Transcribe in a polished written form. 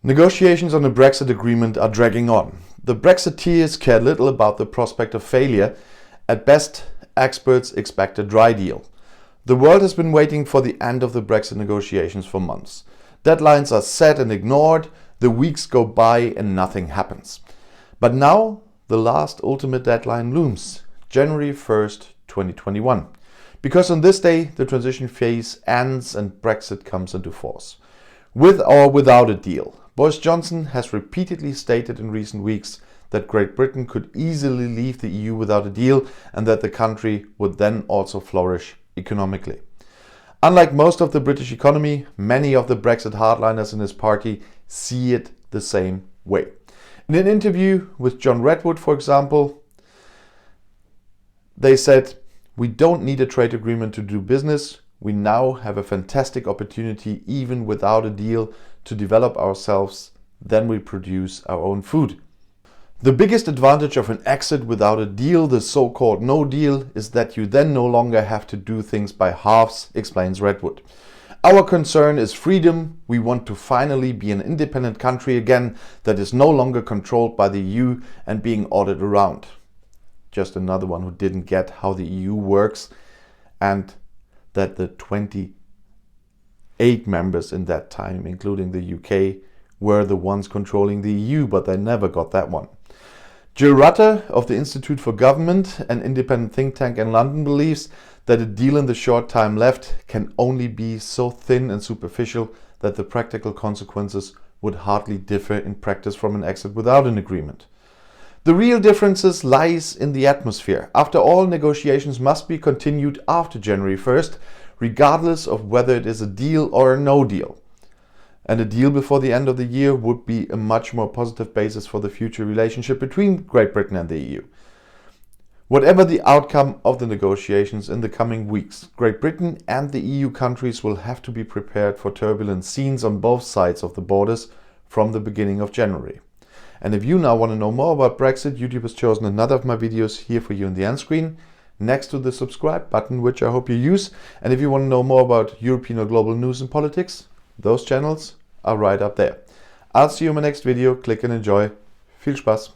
Negotiations on the Brexit agreement are dragging on. The Brexiteers care little about the prospect of failure. At best, experts expect a dry deal. The world has been waiting for the end of the Brexit negotiations for months. Deadlines are set and ignored, the weeks go by and nothing happens. But now, the last ultimate deadline looms, January 1st, 2021. Because on this day, the transition phase ends and Brexit comes into force. With or without a deal, Boris Johnson has repeatedly stated in recent weeks that Great Britain could easily leave the EU without a deal and that the country would then also flourish economically. Unlike most of the British economy, many of the Brexit hardliners in his party see it the same way. In an interview with John Redwood, for example, they said, "We don't need a trade agreement to do business. We now have a fantastic opportunity, even without a deal, to develop ourselves. Then we produce our own food." The biggest advantage of an exit without a deal, the so-called no deal, is that you then no longer have to do things by halves, explains Redwood. "Our concern is freedom. We want to finally be an independent country again that is no longer controlled by the EU and being ordered around." Just another one who didn't get how the EU works and that the 28 members in that time, including the UK, were the ones controlling the EU, but they never got that one. Jill Rutter of the Institute for Government, an independent think tank in London, believes that a deal in the short time left can only be so thin and superficial that the practical consequences would hardly differ in practice from an exit without an agreement. The real differences lies in the atmosphere. After all, negotiations must be continued after January 1st, regardless of whether it is a deal or a no deal. And a deal before the end of the year would be a much more positive basis for the future relationship between Great Britain and the EU. Whatever the outcome of the negotiations in the coming weeks, Great Britain and the EU countries will have to be prepared for turbulent scenes on both sides of the borders from the beginning of January. And if you now want to know more about Brexit, YouTube has chosen another of my videos here for you on the end screen, next to the subscribe button, which I hope you use. And if you want to know more about European or global news and politics, those channels are right up there. I'll see you in my next video. Click and enjoy. Viel Spaß!